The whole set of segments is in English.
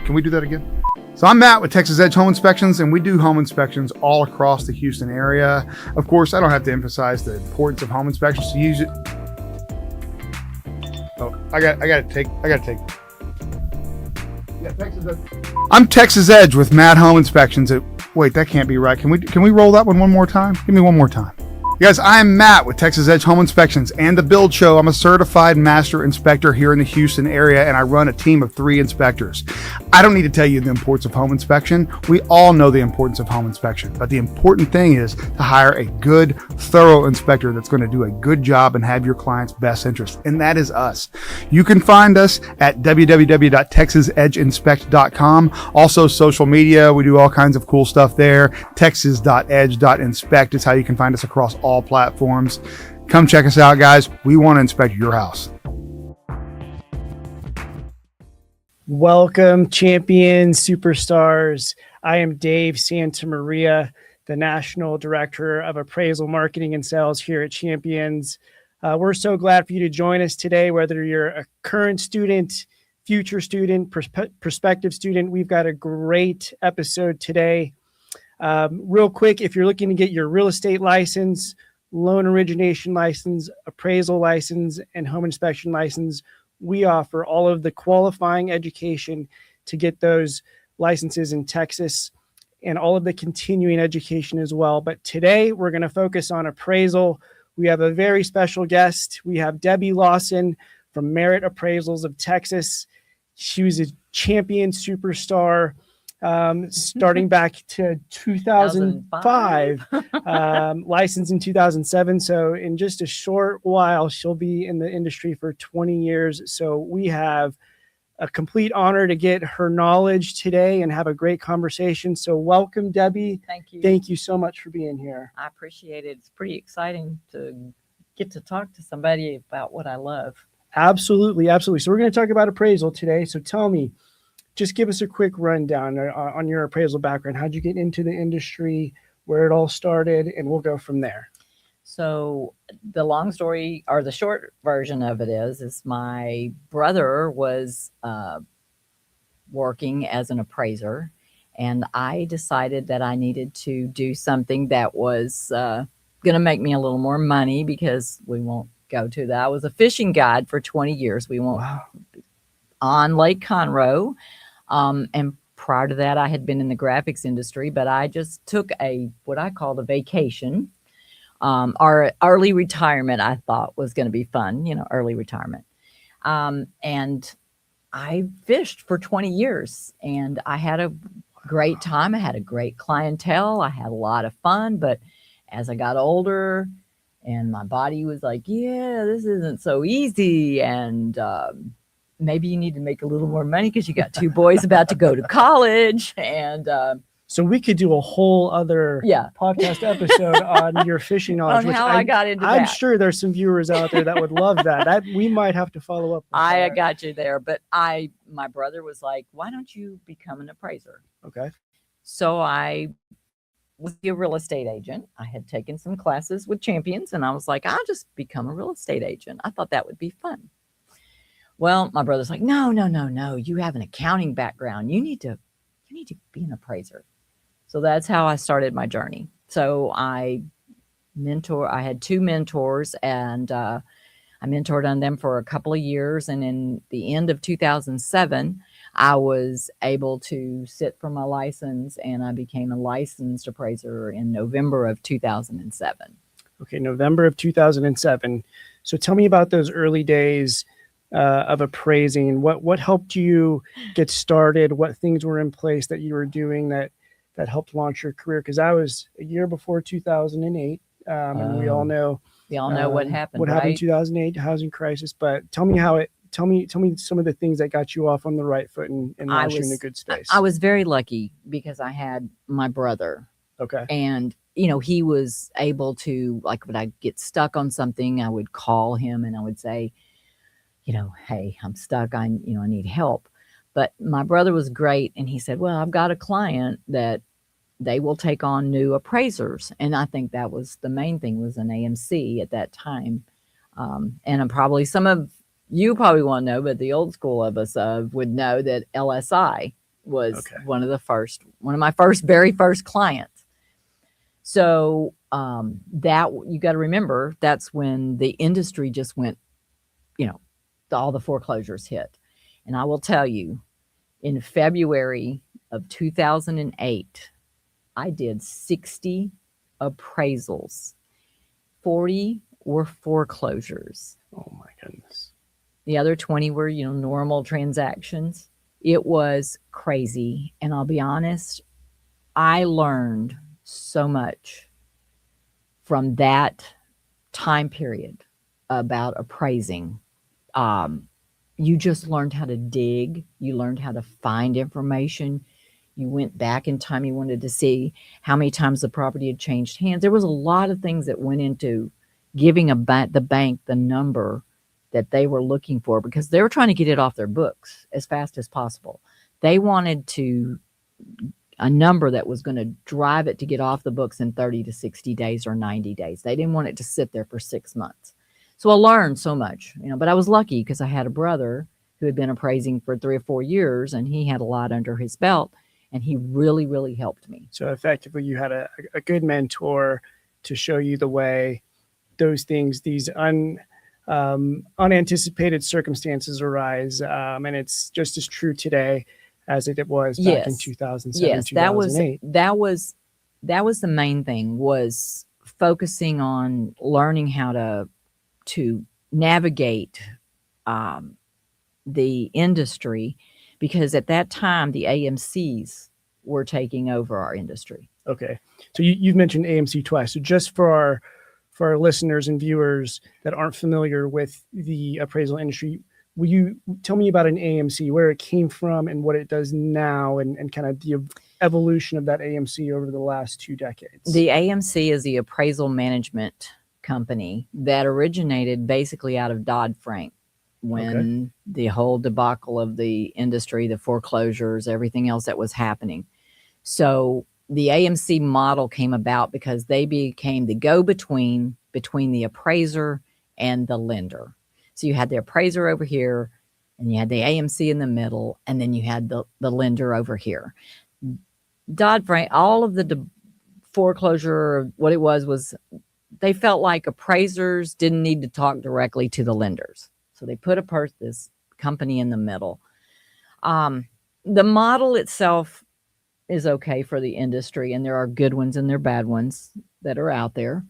Can we do that again? So I'm Matt with Texas Edge Home Inspections, and we do home inspections all across the Houston area. Of course, I don't have to emphasize the importance of home inspections to use it. Oh, I got to take. Yeah, Texas Edge. I'm Texas Edge with Matt Home Inspections. Wait, that can't be right. Can we roll that one more time? Give me one more time. You guys, I'm Matt with Texas Edge Home Inspections and The Build Show. I'm a certified master inspector here in the Houston area, and I run a team of 3 inspectors. I don't need to tell you the importance of home inspection. We all know the importance of home inspection, but the important thing is to hire a good, thorough inspector that's going to do a good job and have your client's best interest, and that is us. You can find us at www.texasedgeinspect.com. Also, social media. We do all kinds of cool stuff there. Texas.edge.inspect is how you can find us across all platforms. Come check us out, guys. We want to inspect your house. Welcome, champions, superstars. I am Dave Santamaria, the National Director of Appraisal Marketing and Sales here at Champions. We're so glad for you to join us today, whether you're a current student, future student, prospective student. We've got a great episode today. Real quick, if you're looking to get your real estate license, loan origination license, appraisal license, and home inspection license, we offer all of the qualifying education to get those licenses in Texas and all of the continuing education as well. But today we're going to focus on appraisal. We have a very special guest. We have Debby Lawson from Merit Appraisals of Texas. She was a champion superstar starting back to 2005, licensed in 2007. So in just a short while, she'll be in the industry for 20 years. So we have a complete honor to get her knowledge today and have a great conversation. So welcome, Debby. Thank you. Thank you so much for being here. I appreciate it. It's pretty exciting to get to talk to somebody about what I love. Absolutely. Absolutely. So we're going to talk about appraisal today. So tell me, just give us a quick rundown on your appraisal background. How'd you get into the industry, where it all started, and we'll go from there. So the long story, or the short version of it is my brother was working as an appraiser, and I decided that I needed to do something that was going to make me a little more money, because we won't go to that. I was a fishing guide for 20 years. We won't. Wow. On Lake Conroe. And prior to that, I had been in the graphics industry, but I just took what I called a vacation. Our early retirement, I thought was going to be fun, early retirement. And I fished for 20 years, and I had a great time. I had a great clientele. I had a lot of fun, but as I got older and my body was like, yeah, this isn't so easy. And, maybe you need to make a little more money because you got 2 boys about to go to college. And so we could do a whole other podcast episode on your fishing knowledge. On how I got into that. I'm sure there's some viewers out there that would love that. We might have to follow up. I got you there. But my brother was like, why don't you become an appraiser? Okay. So I was a real estate agent. I had taken some classes with Champions, and I was like, I'll just become a real estate agent. I thought that would be fun. Well, my brother's like, no. You have an accounting background. You need to be an appraiser. So that's how I started my journey. So I had 2 mentors, and I mentored on them for a couple of years. And in the end of 2007, I was able to sit for my license, and I became a licensed appraiser in November of 2007. Okay, November of 2007. So tell me about those early days of appraising. What helped you get started? What things were in place that you were doing that helped launch your career? Because I was a year before 2008, and we all know what happened. What happened in 2008, housing crisis. But tell me tell me some of the things that got you off on the right foot and launched you in a good space. I was very lucky because I had my brother. Okay. And he was able to, like, when I get stuck on something, I would call him and I would say, hey, I'm stuck. I need help. But my brother was great. And he said, well, I've got a client that they will take on new appraisers. And I think that was the main thing, was an AMC at that time. And probably some of you probably want to know, but the old school of us would know that LSI was one of my very first clients. So that you got to remember, that's when the industry just went, all the foreclosures hit. And I will tell you, in February of 2008, I did 60 appraisals. 40 were foreclosures. Oh my goodness. The other 20 were, normal transactions. It was crazy. And I'll be honest, I learned so much from that time period about appraising. You just learned how to dig. You learned how to find information. You went back in time. You wanted to see how many times the property had changed hands. There was a lot of things that went into giving the bank the number that they were looking for, because they were trying to get it off their books as fast as possible. They wanted a number that was going to drive it to get off the books in 30 to 60 days or 90 days. They didn't want it to sit there for 6 months. So I learned so much, but I was lucky because I had a brother who had been appraising for 3 or 4 years, and he had a lot under his belt, and he really, really helped me. So effectively you had a good mentor to show you the way those things, these unanticipated circumstances arise. And it's just as true today as it was back in 2007, yes, 2008. That was the main thing, was focusing on learning how to navigate the industry, because at that time the AMCs were taking over our industry. Okay. So you've mentioned AMC twice. So just for our listeners and viewers that aren't familiar with the appraisal industry, will you tell me about an AMC, where it came from and what it does now, and kind of the evolution of that AMC over the last 2 decades? The AMC is the appraisal management company that originated basically out of Dodd-Frank, when the whole debacle of the industry, the foreclosures, everything else that was happening. So the AMC model came about because they became the go-between between the appraiser and the lender. So you had the appraiser over here, and you had the AMC in the middle, and then you had the lender over here. Dodd-Frank, all of the foreclosure, what it was they felt like appraisers didn't need to talk directly to the lenders. So they put this company in the middle. The model itself is okay for the industry, and there are good ones and there are bad ones that are out there.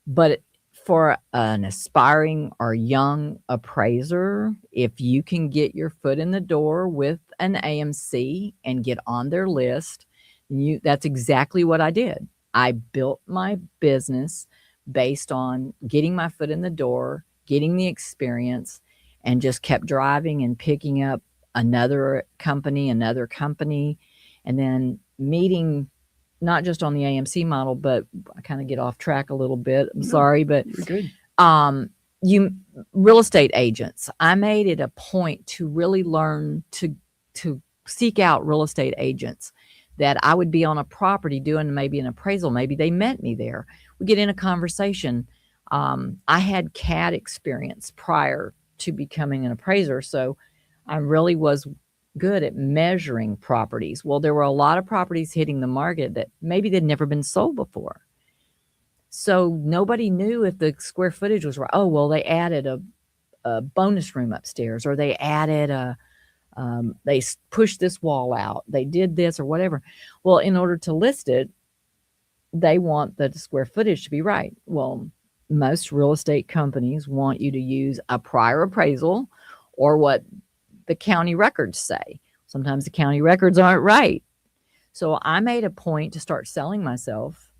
But for an aspiring or young appraiser, if you can get your foot in the door with an AMC and get on their list, that's exactly what I did. I built my business based on getting my foot in the door, getting the experience, and just kept driving and picking up another company, and then meeting, not just on the AMC model, but I kind of get off track a little bit. I'm sorry, but you're good. Real estate agents. I made it a point to really learn to seek out real estate agents that I would be on a property doing maybe an appraisal. Maybe they met me there. We get in a conversation. I had CAD experience prior to becoming an appraiser, so I really was good at measuring properties. Well, there were a lot of properties hitting the market that maybe they'd never been sold before. So nobody knew if the square footage was right. Oh, well, they added a bonus room upstairs, or they added they pushed this wall out. They did this or whatever. Well, in order to list it, they want the square footage to be right. Well, most real estate companies want you to use a prior appraisal or what the county records say. Sometimes the county records aren't right. So I made a point to start selling myself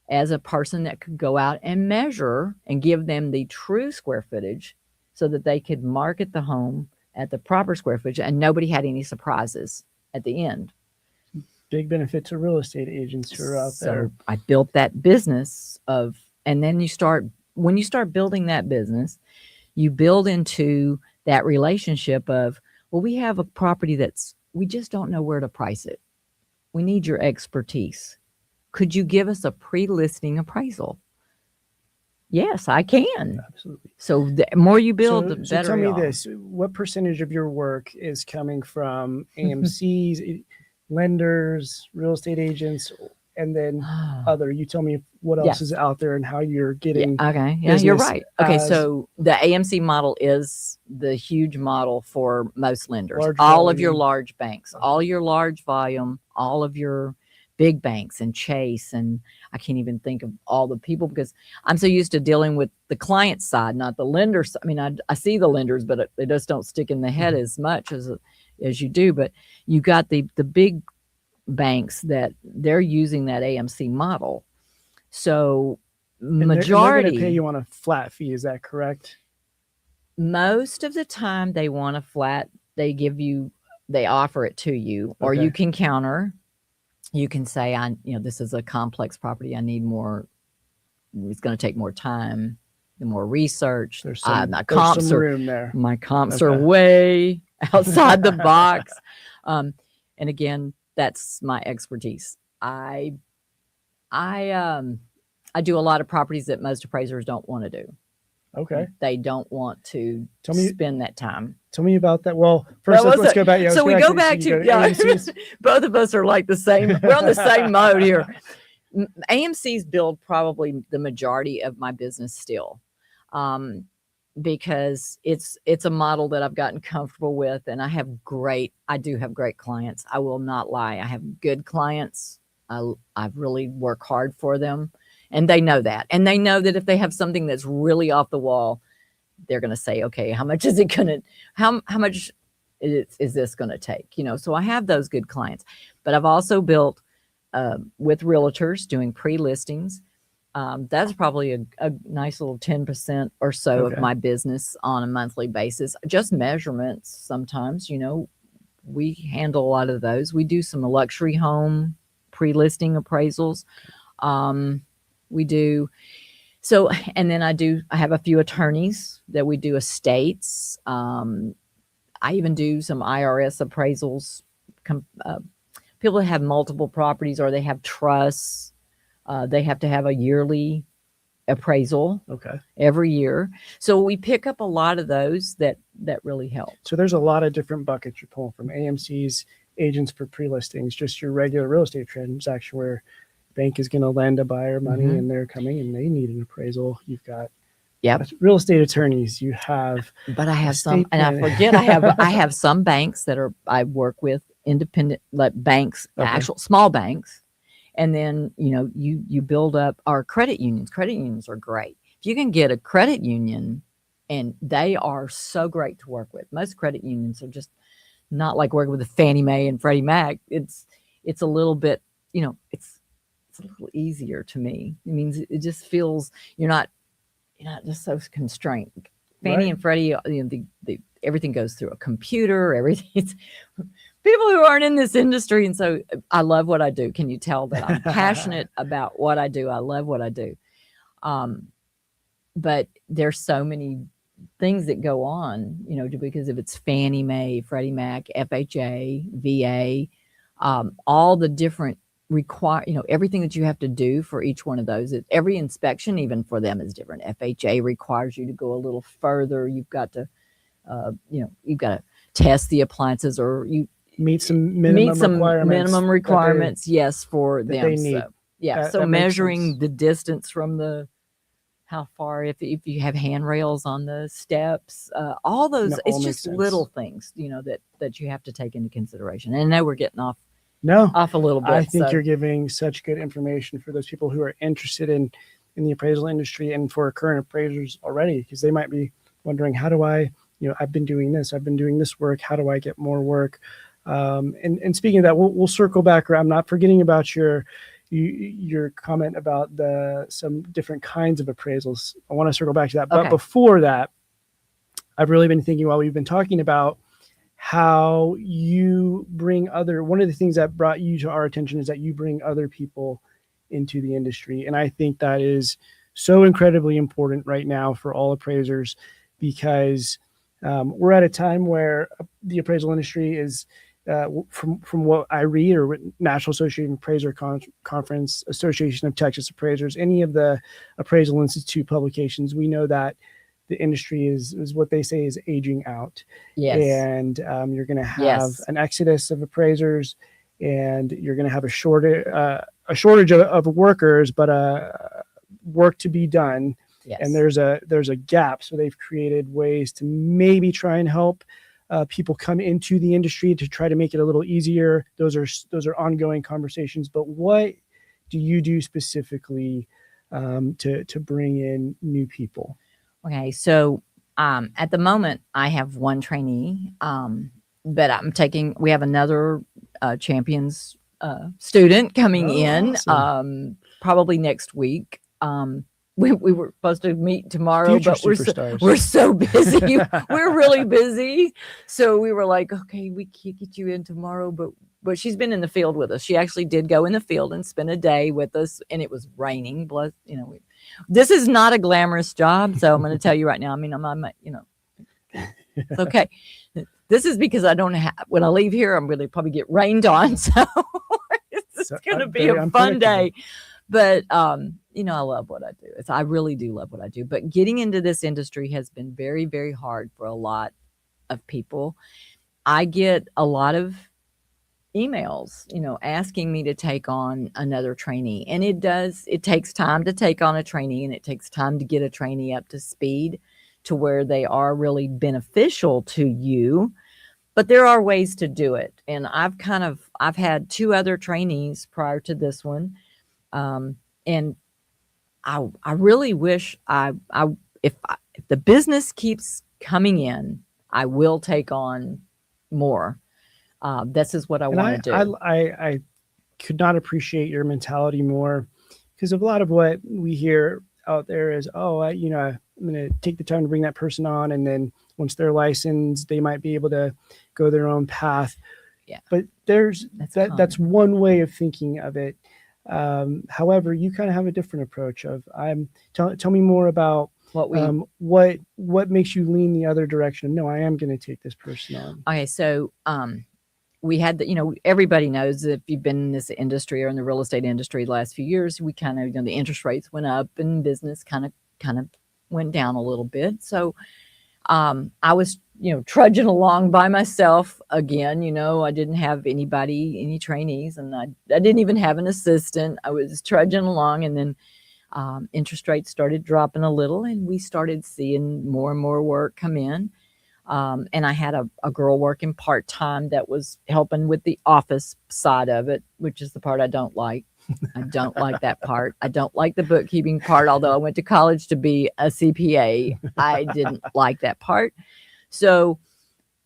as a person that could go out and measure and give them the true square footage so that they could market the home at the proper square footage, and nobody had any surprises at the end. Big benefit to real estate agents who are out there. So I built that business and then when you start building that business, you build into that relationship of, well, we have a property we just don't know where to price it. We need your expertise. Could you give us a pre-listing appraisal? Yes, I can. Absolutely. So the more you build, the better. So tell me this: what percentage of your work is coming from AMCs? lenders, real estate agents, and then other. You tell me what else is out there and how you're getting. Yeah, okay. Yeah, you're right. Okay, so the AMC model is the huge model for most lenders. All of your large banks, all your large volume, all of your big banks and Chase, and I can't even think of all the people because I'm so used to dealing with the client side, not the lender side. I mean, I see the lenders, but they just don't stick in the head as much as you do. But you got the big banks that they're using that AMC model. So majority, they're going to pay you on a flat fee. Is that correct? Most of the time they want a flat. They offer it to you, or you can counter. You can say, this is a complex property. I need more. It's going to take more time, more research. There's some room there. My comps are way outside the box. And again, that's my expertise. I do a lot of properties that most appraisers don't want to do. Okay. They don't want to spend that time. Tell me about that. Well, first let's go back. So we go back to both of us are like the same. We're on the same mode here. AMC's build probably the majority of my business still, because it's a model that I've gotten comfortable with, and I do have great clients. I will not lie. I have good clients. I really work hard for them. And they know that. And they know that if they have something that's really off the wall, they're going to say, okay, how much is it going to, how much is this going to take? So I have those good clients. But I've also built with realtors doing pre-listings. That's probably a nice little 10% or so of my business on a monthly basis. Just measurements sometimes, we handle a lot of those. We do some luxury home pre-listing appraisals. We do. So, and then I have a few attorneys that we do estates. I even do some IRS appraisals. People that have multiple properties or they have trusts, they have to have a yearly appraisal every year. So we pick up a lot of those that really help. So there's a lot of different buckets you're pulling from: AMC's, agents for pre-listings, just your regular real estate transaction where bank is going to lend a buyer money and they're coming and they need an appraisal. You've got real estate attorneys. You have, but I have some, and I forget, I have some banks that I work with, independent banks, actual small banks. And then, you build up our credit unions. Credit unions are great. If you can get a credit union, and they are so great to work with. Most credit unions are just not like working with a Fannie Mae and Freddie Mac. It's a little bit, it's a little easier to me. It means it just feels you're not just so constrained. Fannie and Freddie, everything goes through a computer. Everything's people who aren't in this industry, and so I love what I do. Can you tell that I'm passionate about what I do? I love what I do. But there's so many things that go on, because if it's Fannie Mae, Freddie Mac, FHA, VA, all the different everything that you have to do for each one of those. Every inspection, even for them, is different. FHA requires you to go a little further. You've got to, you've got to test the appliances, or you meet some minimum requirements. Yes, for them. They need. So measuring the distance from how far, if you have handrails on the steps, all those, it's just little things, that you have to take into consideration. And I know we're getting off a little bit. I think you're giving such good information for those people who are interested in the appraisal industry, and for current appraisers already, because they might be wondering, how do I, I've been doing this work. How do I get more work? And speaking of that, we'll circle back. I'm not forgetting about your comment about some different kinds of appraisals. I want to circle back to that. But before that, I've really been thinking, while we've been talking about how you bring one of the things that brought you to our attention is that you bring other people into the industry. And I think that is so incredibly important right now for all appraisers, because we're at a time where the appraisal industry is, from what I read, or National Association of Appraiser Conference, Association of Texas Appraisers, any of the Appraisal Institute publications, we know that the industry is what they say is aging out. Yes. And you're going to have an exodus of appraisers, and you're going to have a shortage of workers, but work to be done. Yes. And there's a gap. So they've created ways to maybe try and help people come into the industry to try to make it a little easier. Those are ongoing conversations. But what do you do specifically to bring in new people? Okay, so at the moment I have one trainee, but we have another champions student coming in Awesome. probably next week. We were supposed to meet tomorrow, Future but superstars. we're so busy. We're really busy. So we were like, okay, we can't get you in tomorrow, but she's been in the field with us. She actually did go in the field and spend a day with us, and it was raining. This is not a glamorous job. So I'm going to tell you right now, I mean, it's okay. This is because I don't have, when I leave here, I'm going to probably get rained on. So it's going to be a fun day. But, I love what I do. I really do love what I do. But getting into this industry has been very, very hard for a lot of people. I get a lot of emails, asking me to take on another trainee. And it takes time to take on a trainee, and it takes time to get a trainee up to speed to where they are really beneficial to you. But there are ways to do it. And I've had 2 other trainees prior to this one. And I really wish if the business keeps coming in, I will take on more. This is what I want to do. I could not appreciate your mentality more, because of a lot of what we hear out there is, I'm going to take the time to bring that person on, and then once they're licensed, they might be able to go their own path. Yeah. But that's one way of thinking of it. However, you kind of have a different approach of tell me more about what makes you lean the other direction. No, I am going to take this person on. Okay. So, we had everybody knows that if you've been in this industry or in the real estate industry the last few years, we kind of, the interest rates went up and business kind of went down a little bit. So, I was, trudging along by myself again. I didn't have any trainees, and I didn't even have an assistant. I was trudging along, and then interest rates started dropping a little, and we started seeing more and more work come in. And I had a girl working part-time that was helping with the office side of it, which is the part I don't like. I don't like that part. I don't like the bookkeeping part. Although I went to college to be a CPA, I didn't like that part. So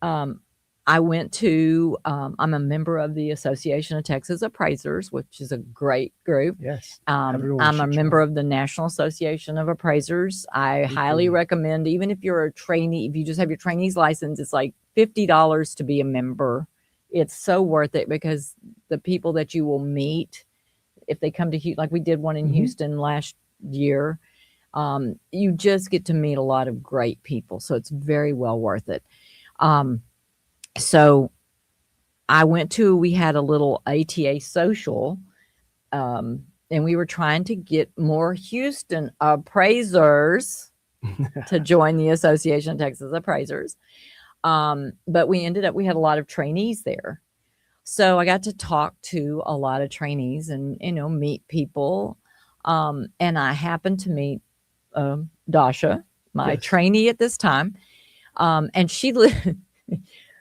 I went to, I'm a member of the Association of Texas Appraisers, which is a great group. Yes. I'm a member of the National Association of Appraisers. I highly recommend, even if you're a trainee, if you just have your trainee's license, it's like $50 to be a member. It's so worth it, because the people that you will meet, if they come to Houston, like we did one in Houston last year, you just get to meet a lot of great people. So it's very well worth it. So we had a little ATA social, and we were trying to get more Houston appraisers to join the Association of Texas Appraisers. But we had a lot of trainees there. So I got to talk to a lot of trainees and, meet people. And I happened to meet Dasha, my trainee at this time. And she lived,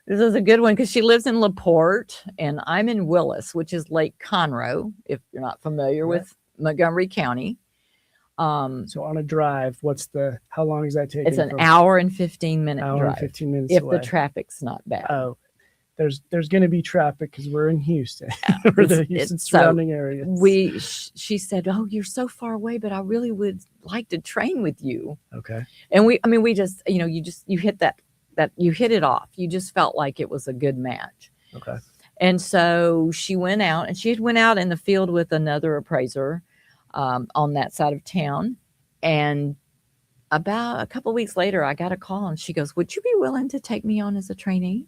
this is a good one, because she lives in LaPorte and I'm in Willis, which is Lake Conroe, if you're not familiar with Montgomery County. So on a drive, how long does that take? It's an hour and 15-minute drive. Hour and 15 minutes if away. The traffic's not bad. Oh, there's going to be traffic because we're in Houston, or the Houston surrounding areas. She said, "Oh, you're so far away, but I really would like to train with you." Okay. And we just, you hit you hit it off. You just felt like it was a good match. Okay. And so she went out, and she had went out in the field with another appraiser on that side of town. And about a couple of weeks later, I got a call, and she goes, "Would you be willing to take me on as a trainee?"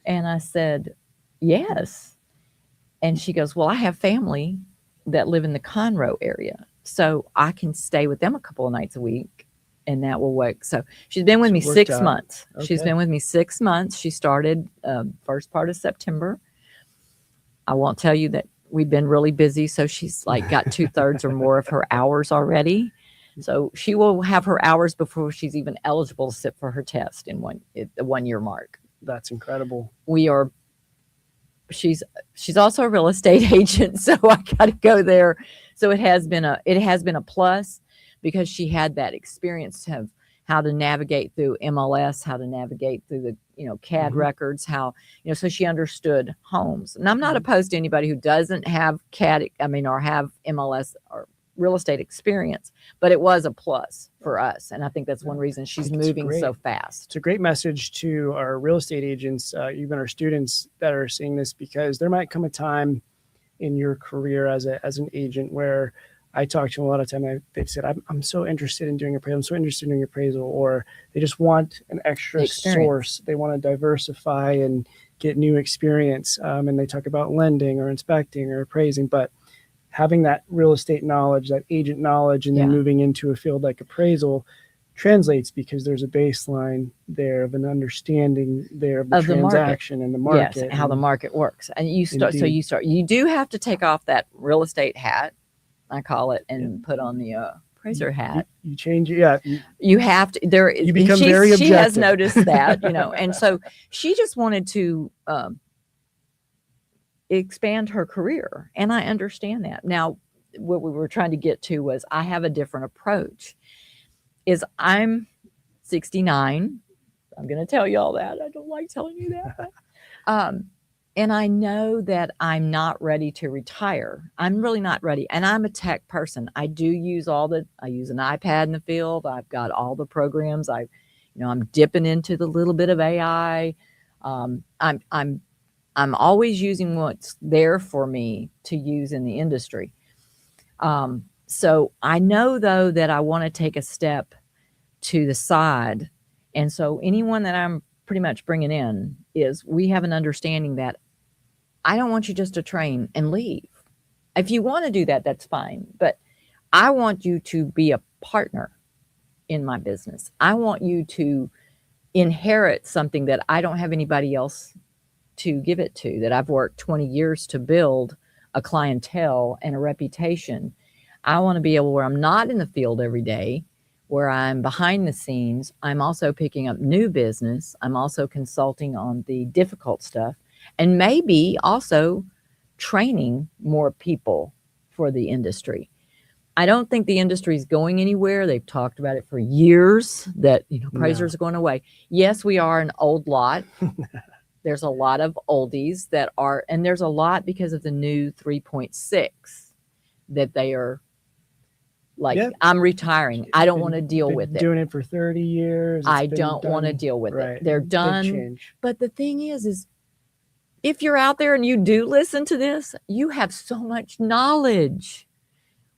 And I said, "Yes." And she goes, "Well, I have family that live in the Conroe area, so I can stay with them a couple of nights a week, and that will work." So she's been with me 6 months. Okay. She's been with me 6 months. She started first part of September. I won't tell you that we've been really busy. So she's like got 2/3 or more of her hours already. So she will have her hours before she's even eligible to sit for her test at the 1 year mark. That's incredible. She's also a real estate agent, so I got to go there. So it has been a plus because she had that experience of how to navigate through MLS, how to navigate through the CAD records, so she understood homes. And I'm not opposed to anybody who doesn't have CAD, or have MLS or real estate experience, but it was a plus for us. And I think that's one reason she's moving so fast. It's a great message to our real estate agents, even our students that are seeing this, because there might come a time in your career as an agent where I talk to them a lot of time. They've said, I'm so interested in doing appraisal. I'm so interested in doing appraisal, or they just want an extra source. They want to diversify and get new experience. And they talk about lending or inspecting or appraising, but having that real estate knowledge, that agent knowledge, and then moving into a field like appraisal translates because there's a baseline there of an understanding there of the transaction and the market. Yes, and how the market works. And you do have to take off that real estate hat, I call it, and put on the appraiser hat. You change it. You have to. You become very objective. She has noticed that, and so she just wanted to expand her career, and I understand that. Now, what we were trying to get to was I have a different approach. I'm 69. I'm going to tell you all that. I don't like telling you that. And I know that I'm not ready to retire. I'm really not ready. And I'm a tech person. I do use I use an iPad in the field. I've got all the programs. I'm dipping into the little bit of AI. I'm always using what's there for me to use in the industry. So I know, though, that I want to take a step to the side. And so anyone that I'm pretty much bringing in we have an understanding that I don't want you just to train and leave. If you want to do that, that's fine. But I want you to be a partner in my business. I want you to inherit something that I don't have anybody else to give it to, that I've worked 20 years to build a clientele and a reputation. I want to be able where I'm not in the field every day, where I'm behind the scenes. I'm also picking up new business. I'm also consulting on the difficult stuff, and maybe also training more people for the industry. I don't think the industry is going anywhere. They've talked about it for years that appraisers are going away. Yes, we are an old lot. There's a lot of oldies and there's a lot because of the new 3.6 that they are I'm retiring. I don't want to deal with it. Doing it for 30 years. I don't want to deal with it. They're done. But the thing is if you're out there and you do listen to this, you have so much knowledge.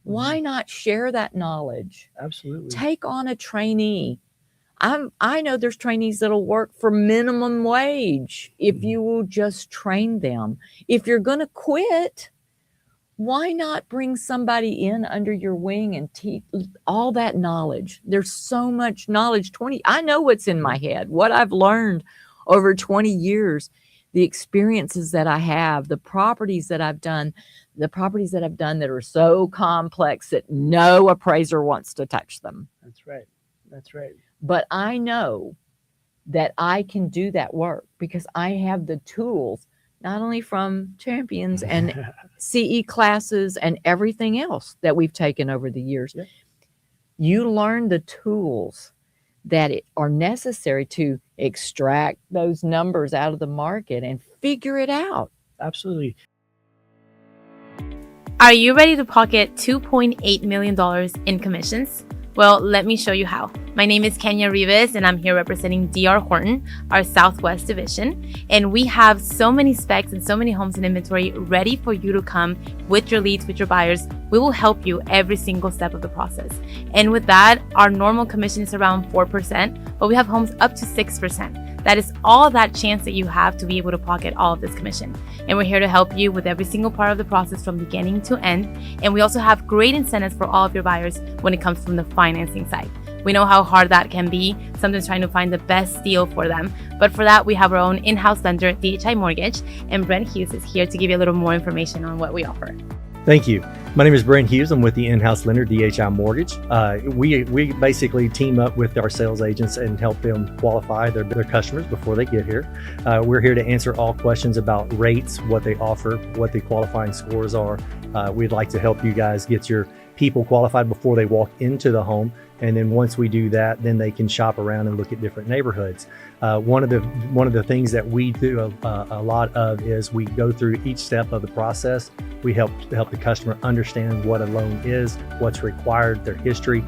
Why not share that knowledge? Absolutely. Take on a trainee. I know there's trainees that'll work for minimum wage if you will just train them. If you're going to quit, why not bring somebody in under your wing and teach all that knowledge? There's so much knowledge. I know what's in my head, what I've learned over 20 years, the experiences that I have, the properties that I've done that are so complex that no appraiser wants to touch them. That's right. But I know that I can do that work because I have the tools, not only from Champions and CE classes and everything else that we've taken over the years. Yep. You learn the tools that are necessary to extract those numbers out of the market and figure it out. Absolutely. Are you ready to pocket $2.8 million in commissions? Well, let me show you how. My name is Kenya Rivas, and I'm here representing DR Horton, our Southwest division. And we have so many specs and so many homes in inventory ready for you to come with your leads, with your buyers. We will help you every single step of the process. And with that, our normal commission is around 4%, but we have homes up to 6%. That is all that chance that you have to be able to pocket all of this commission. And we're here to help you with every single part of the process from beginning to end. And we also have great incentives for all of your buyers when it comes from the financing side. We know how hard that can be, sometimes trying to find the best deal for them. But for that, we have our own in-house lender, DHI Mortgage, and Brent Hughes is here to give you a little more information on what we offer. Thank you. My name is Brent Hughes. I'm with the in-house lender, DHI Mortgage. We basically team up with our sales agents and help them qualify their customers before they get here. We're here to answer all questions about rates, what they offer, what the qualifying scores are. We'd like to help you guys get your people qualified before they walk into the home. And then once we do that, then they can shop around and look at different neighborhoods. One of the things that we do a lot of is we go through each step of the process. We help the customer understand what a loan is, what's required, their history.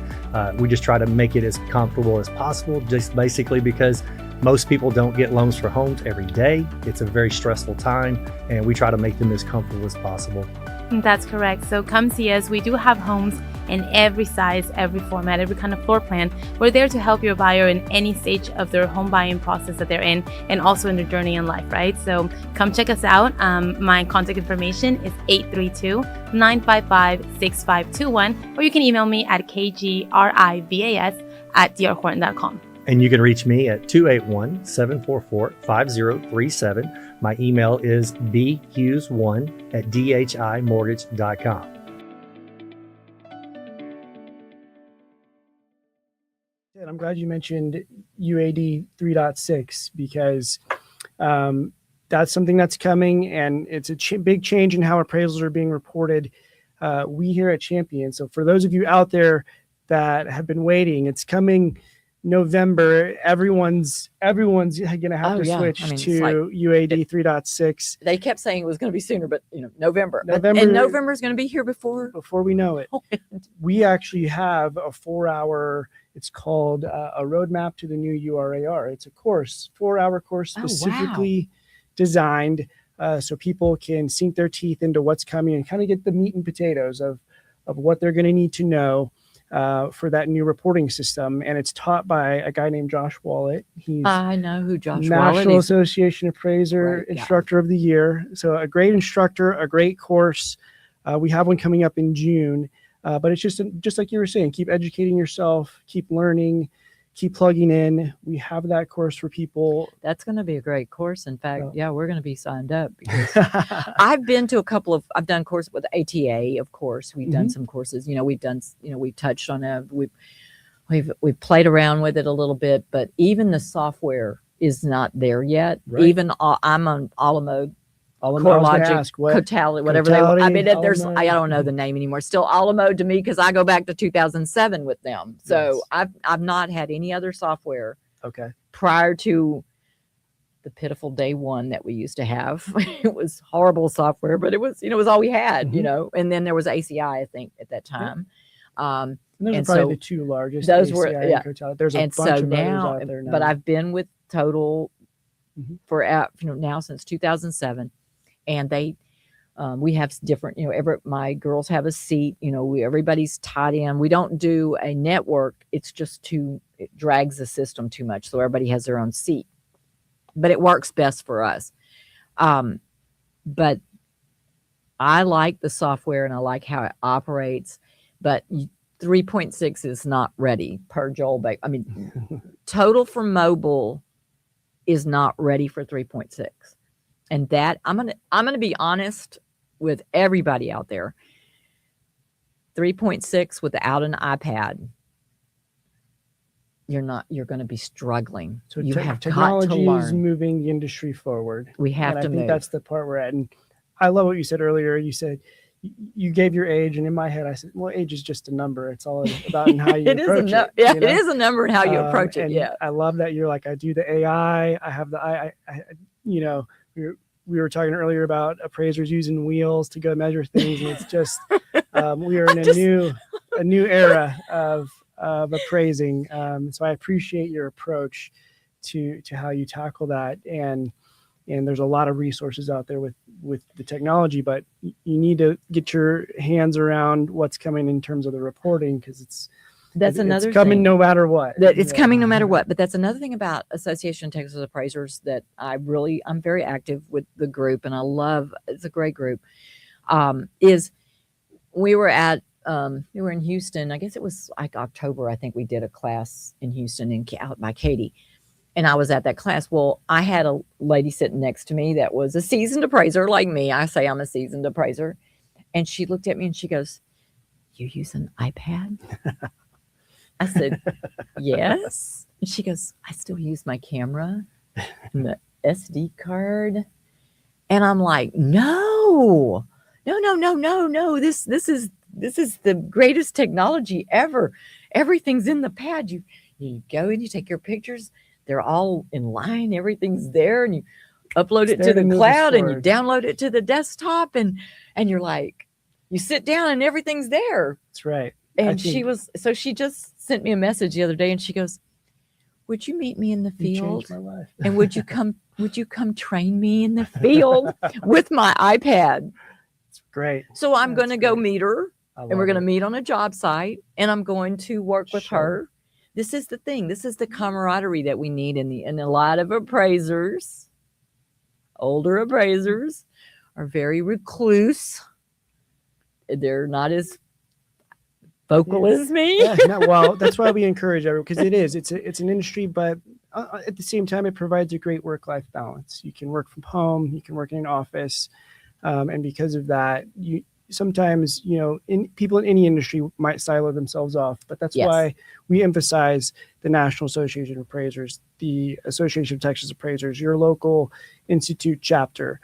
We just try to make it as comfortable as possible, just basically because most people don't get loans for homes every day. It's a very stressful time, and we try to make them as comfortable as possible. That's correct. So come see us. We do have homes in every size, every format, every kind of floor plan. We're there to help your buyer in any stage of their home buying process that they're in, and also in their journey in life, right? So come check us out. My contact information is 832-955-6521, or you can email me at kgrivas@drhorton.com. And you can reach me at 281-744-5037. My email is bhughes1@dhimortgage.com. And I'm glad you mentioned UAD 3.6 because that's something that's coming, and it's a big change in how appraisals are being reported. We here at Champion. So for those of you out there that have been waiting, it's coming November. Everyone's going to have to switch to UAD 3.6. They kept saying it was going to be sooner, but November. And November is going to be here before we know it. We actually have a 4-hour. It's called a roadmap to the new URAR. It's a course, 4-hour course specifically designed so people can sink their teeth into what's coming and kind of get the meat and potatoes of what they're going to need to know for that new reporting system. And it's taught by a guy named Josh Wallet. He's I know who Josh Wallet is. National Association Appraiser Instructor of the Year. So a great instructor, a great course. We have one coming up in June. But it's just like you were saying, keep educating yourself, keep learning, keep plugging in. We have that course for people. That's going to be a great course. In fact, we're going to be signed up because I've been to I've done courses with ATA, of course. We've done some courses, we've touched on it. We've played around with it a little bit, but even the software is not there yet. Right. Even I'm on Alamode. CoreLogic, whatever there's I don't know the name anymore. Still Alamode to me because I go back to 2007 with them. So yes. I've not had any other software prior to the pitiful day one that we used to have. It was horrible software, but it was all we had, And then there was ACI, I think, at that time. And those are probably the two largest. Those ACI were There's a bunch of now, others out there now. But I've been with Total for now since 2007. And we have different, my girls have a seat, everybody's tied in. We don't do a network. It's just it drags the system too much. So everybody has their own seat, but it works best for us. But I like the software and I like how it operates, but 3.6 is not ready per Joel Baker. I mean, Total for mobile is not ready for 3.6. And that I'm gonna be honest with everybody out there. 3.6 without an iPad, you're going to be struggling. So you have technology got to is learn. moving the industry forward. We have to move. I think that's the part we're at. And I love what you said earlier. You said you gave your age, and in my head I said, well, age is just a number. It's all about how you approach it. It is a number and how you approach it. Yeah, I love that you're like, I do the AI. I have the we were talking earlier about appraisers using wheels to go measure things, and it's just we are in a new era of appraising. So I appreciate your approach to how you tackle that, and there's a lot of resources out there with the technology, but you need to get your hands around what's coming in terms of the reporting, because it's coming no matter what. It's coming no matter what. But that's another thing about Association of Texas Appraisers that I'm very active with the group, and I love. It's a great group. Is we were at we were in Houston. I guess it was like October. I think we did a class in Houston out by Katy. And I was at that class. Well, I had a lady sitting next to me that was a seasoned appraiser like me. I say I'm a seasoned appraiser. And she looked at me and she goes, "You use an iPad?" I said, "Yes." And she goes, "I still use my camera and the SD card." And I'm like, no. This is the greatest technology ever. Everything's in the pad. You go and you take your pictures. They're all in line. Everything's there, and you upload it to the cloud and you download it to the desktop, and you're like, you sit down and everything's there. That's right. And she just sent me a message the other day, and she goes, "Would you meet me in the field? My life. And would you come train me in the field with my iPad?" It's great. So I'm going to go great. meet her, and we're going to meet on a job site, and I'm going to work with her. This is the thing. This is the camaraderie that we need in a lot of appraisers. Older appraisers are very recluse. They're not as vocal as me. Yeah, no, well, that's why we encourage everyone, because it's an industry, but at the same time, it provides a great work-life balance. You can work from home, you can work in an office, and because of that, sometimes people in any industry might silo themselves off, but that's why we emphasize the National Association of Appraisers, the Association of Texas Appraisers, your local institute chapter.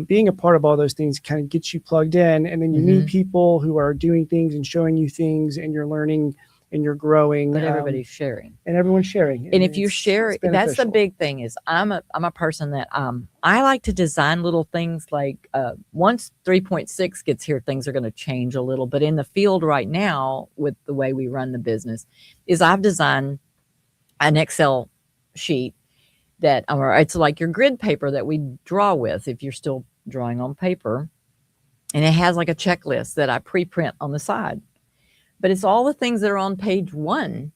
Being a part of all those things kind of gets you plugged in, and then you meet people who are doing things and showing you things, and you're learning and you're growing. But everybody's sharing, and everyone's sharing. And if you share, that's the big thing. Is I'm a person that I like to design little things. Like once 3.6 gets here, things are going to change a little. But in the field right now, with the way we run the business, is I've designed an Excel sheet that, or it's like your grid paper that we draw with if you're still drawing on paper, and it has like a checklist that I pre-print on the side. But it's all the things that are on page 1.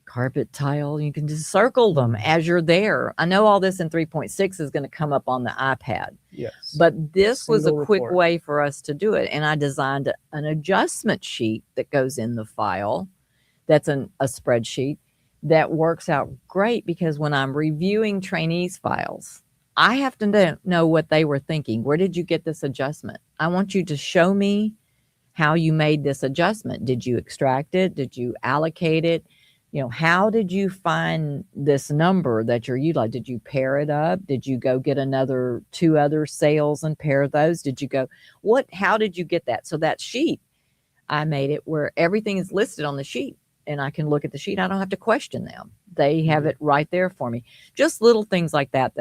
Carpet tile, you can just circle them as you're there. I know all this in 3.6 is going to come up on the iPad. Yes. But this was a quick report. way for us to do it. And I designed an adjustment sheet that goes in the file. That's a spreadsheet that works out great, because when I'm reviewing trainees' files, I have to know what they were thinking. Where did you get this adjustment? I want you to show me how you made this adjustment. Did you extract it? Did you allocate it? How did you find this number that you're utilizing? Did you pair it up? Did you go get 2 other sales and pair those? Did you go, how did you get that? So that sheet, I made it where everything is listed on the sheet, and I can look at the sheet. I don't have to question them. They have it right there for me. Just little things like that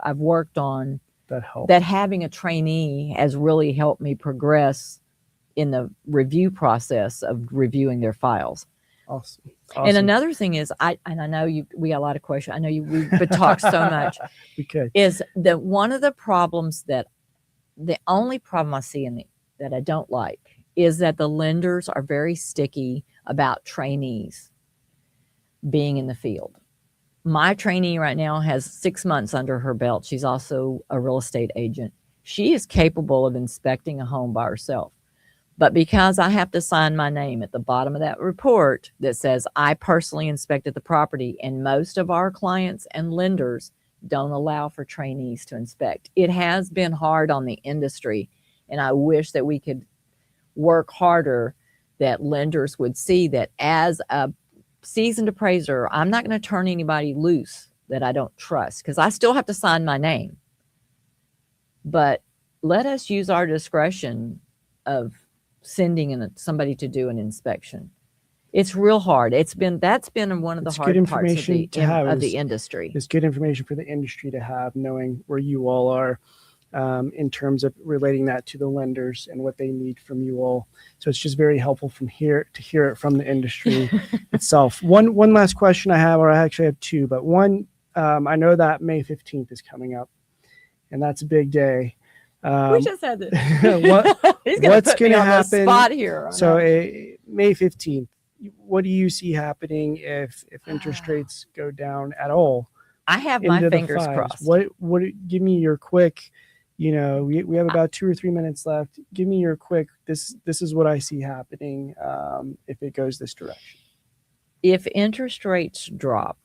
I've worked on that help. That having a trainee has really helped me progress in the review process of reviewing their files. Awesome. And another thing is, I know we got a lot of questions. I know we could talk so much. We could. Is that one of the problems the only problem I see that I don't like is that the lenders are very sticky about trainees being in the field. My trainee right now has 6 months under her belt. She's also a real estate agent. She is capable of inspecting a home by herself. But because I have to sign my name at the bottom of that report that says I personally inspected the property, and most of our clients and lenders don't allow for trainees to inspect. It has been hard on the industry, and I wish that we could work harder, that lenders would see that as a seasoned appraiser, I'm not going to turn anybody loose that I don't trust, because I still have to sign my name. But let us use our discretion of sending somebody to do an inspection. It's real hard. That's been one of the hard parts of the industry. It's good information for the industry to have, knowing where you all are in terms of relating that to the lenders and what they need from you all. So it's just very helpful to hear it from the industry itself. One last question I have, or I actually have 2, but one, I know that May 15th is coming up, and that's a big day. We just had this. What's going to happen? Spot here. So May 15th, what do you see happening if interest rates go down at all? I have my fingers crossed. What? Give me your quick We have about 2 or 3 minutes left. Give me your quick, this is what I see happening if it goes this direction. If interest rates drop,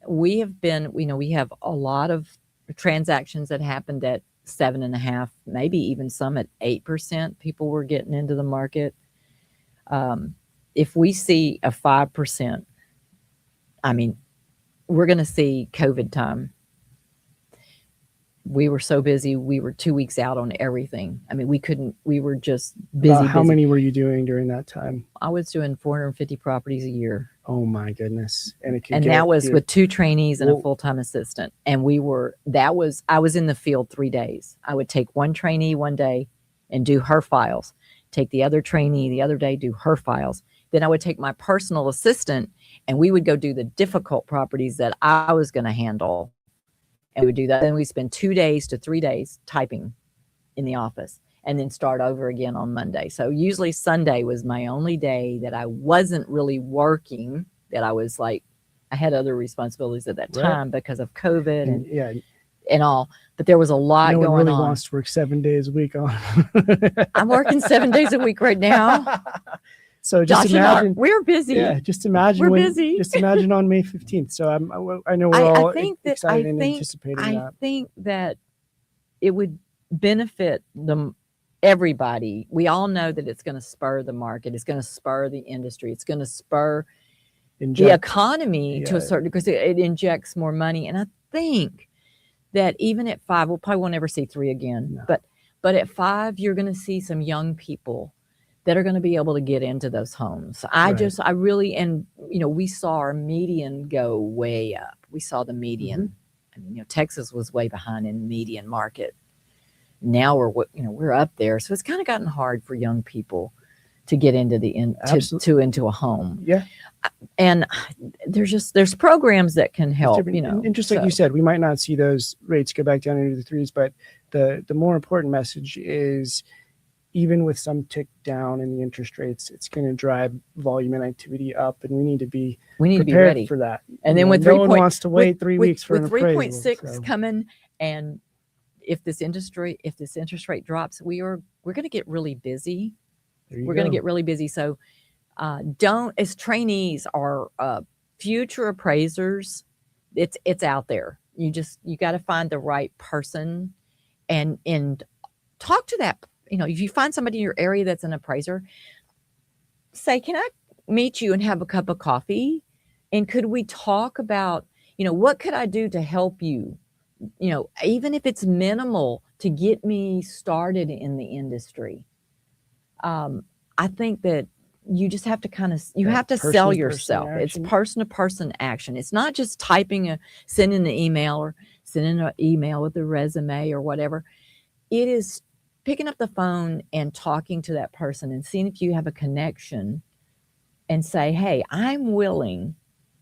we have a lot of transactions that happened at 7.5%, maybe even some at 8%. People were getting into the market. If we see a 5%, we're going to see COVID time. We were so busy. We were 2 weeks out on everything. We were just busy. How many were you doing during that time? I was doing 450 properties a year. Oh my goodness. And that was with 2 trainees and a full-time assistant. And I was in the field 3 days. I would take one trainee one day and do her files, take the other trainee the other day, do her files. Then I would take my personal assistant and we would go do the difficult properties that I was going to handle. And we would do that. Then we spend 2 days to 3 days typing in the office and then start over again on Monday. So usually Sunday was my only day that I wasn't really working, that I was like, I had other responsibilities at that time because of COVID and all. But there was a lot going on. No one really wants to work 7 days a week on. I'm working 7 days a week right now. So just imagine we're busy. Yeah, just imagine we're busy. Just imagine on May 15th. So I know we're all excited and anticipating that. I think that it would benefit everybody. We all know that it's going to spur the market. It's going to spur the industry. It's going to spur the economy to a certain, because it injects more money. And I think that even at 5, we'll probably won't ever see 3 again. No. But at 5, you're going to see some young people that are going to be able to get into those homes. We saw our median go way up. We saw the median. Mm-hmm. Texas was way behind in the median market. Now we're up there. So it's kind of gotten hard for young people to get into into a home. Yeah. And there's programs that can help, And just like you said, we might not see those rates go back down into the 3s, but the more important message is, even with some tick down in the interest rates, it's going to drive volume and activity up, and we need to be ready for that. And then no one wants to wait 3 weeks for an appraisal. 3.6 coming, and if this interest rate drops, we're going to get really busy. We're going to get really busy. So as trainees or future appraisers, it's out there. You got to find the right person and talk to that. If you find somebody in your area that's an appraiser, say, can I meet you and have a cup of coffee? And could we talk about, what could I do to help you? Even if it's minimal, to get me started in the industry. I think that you just have to have to sell yourself. It's person-to-person action. It's not just sending an email or sending an email with a resume or whatever. It is picking up the phone and talking to that person and seeing if you have a connection and say, hey, I'm willing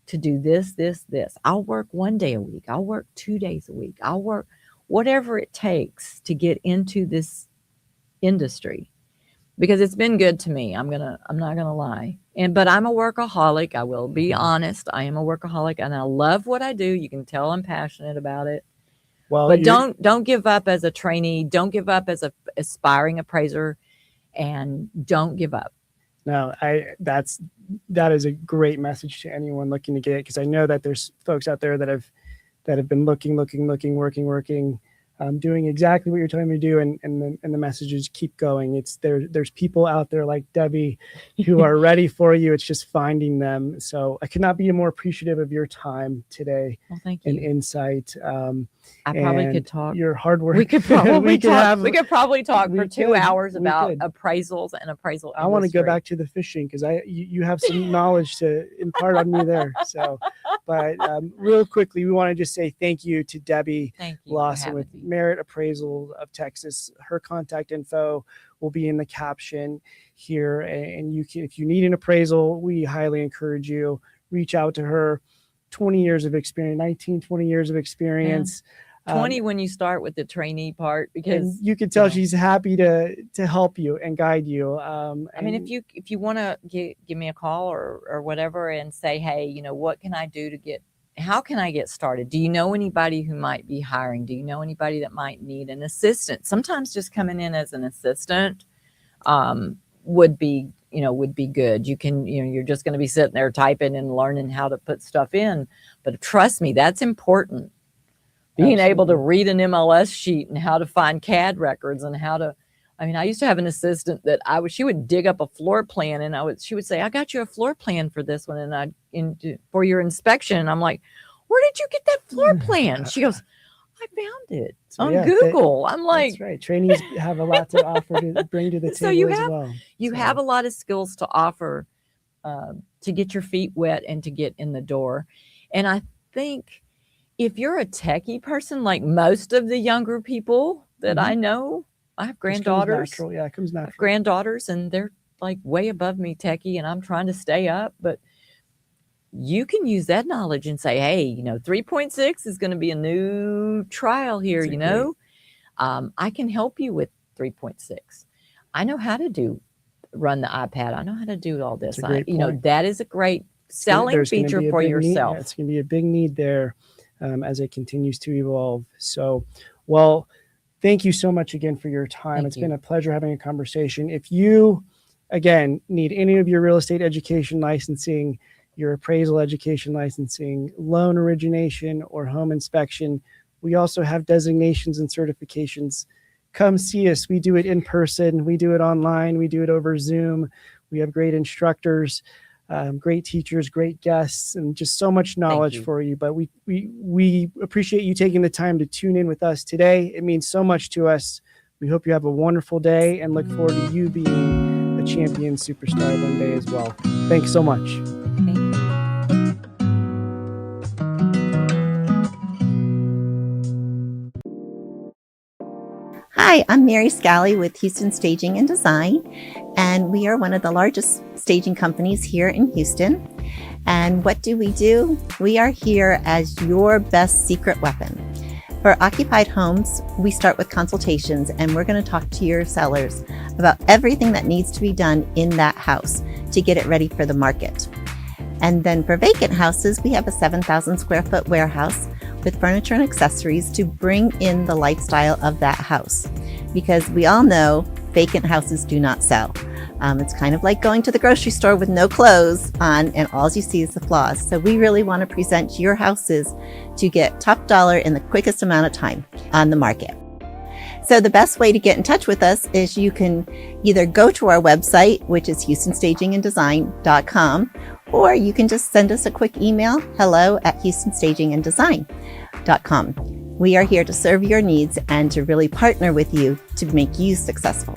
to do this. I'll work 1 day a week. I'll work 2 days a week. I'll work whatever it takes to get into this industry, because it's been good to me. I'm not gonna lie. But I'm a workaholic. I will be honest. I am a workaholic and I love what I do. You can tell I'm passionate about it. Well, but don't give up as a trainee. Don't give up as a aspiring appraiser, and don't give up. No, that is a great message to anyone looking to get it, because I know that there's folks out there that have been looking, working, doing exactly what you're telling me to do, and the messages keep going. There's people out there like Debbie who are ready for you. It's just finding them. So I could not be more appreciative of your time today. Well, thank you. And insight. I probably could talk. Your hard work. We could probably talk. We could probably talk for 2 hours about appraisals and appraisal. I want to go back to the fishing, because you have some knowledge to impart on me there. So, but real quickly, we want to just say thank you to Debby Lawson with Merit Appraisal of Texas. Her contact info will be in the caption here, and if you need an appraisal, we highly encourage you, reach out to her. 20 years of experience, 20 years of experience. Yeah. 20 when you start with the trainee part, because you can tell she's happy to help you and guide you. If you want to give me a call or whatever and say, hey, what can I do to get how can I get started? Do you know anybody who might be hiring? Do you know anybody that might need an assistant? Sometimes just coming in as an assistant would be good. You can, you're just going to be sitting there typing and learning how to put stuff in. But trust me, that's important. Being able to read an MLS sheet and how to find CAD records and I used to have an assistant that she would dig up a floor plan and she would say, I got you a floor plan for this one for your inspection. And I'm like, where did you get that floor plan? She goes, I found it on Google. I'm like, that's right. Trainees have a lot to offer to bring to the table so you as have, well. You have a lot of skills to offer to get your feet wet and to get in the door. And I think if you're a techie person, like most of the younger people that I know, I have granddaughters. It comes natural. Granddaughters, and they're like way above me techie, and I'm trying to stay up. But you can use that knowledge and say, hey, 3.6 is going to be a new trial here. I can help you with 3.6. I know how to run the iPad. I know how to do all this. That is a great selling feature for yourself. It's going to be a big need there as it continues to evolve. So, well, thank you so much again for your time. It's been a pleasure having a conversation. If you, again, need any of your real estate education licensing, your appraisal education licensing, loan origination, or home inspection, we also have designations and certifications. Come see us. We do it in person. We do it online. We do it over Zoom. We have great instructors, great teachers, great guests, and just so much knowledge for you. But we appreciate you taking the time to tune in with us today. It means so much to us. We hope you have a wonderful day and look forward to you being a champion superstar one day as well. Thanks so much. Thank you. Hi, I'm Mary Scally with Houston Staging and Design, and we are one of the largest staging companies here in Houston. And what do? We are here as your best secret weapon. For occupied homes, we start with consultations, and we're going to talk to your sellers about everything that needs to be done in that house to get it ready for the market. And then for vacant houses, we have a 7,000 square foot warehouse with furniture and accessories to bring in the lifestyle of that house. Because we all know vacant houses do not sell. It's kind of like going to the grocery store with no clothes on and all you see is the flaws. So we really want to present your houses to get top dollar in the quickest amount of time on the market. So the best way to get in touch with us is you can either go to our website, which is HoustonStagingAndDesign.com, or you can just send us a quick email, hello@HoustonStagingAndDesign.com. We are here to serve your needs and to really partner with you to make you successful.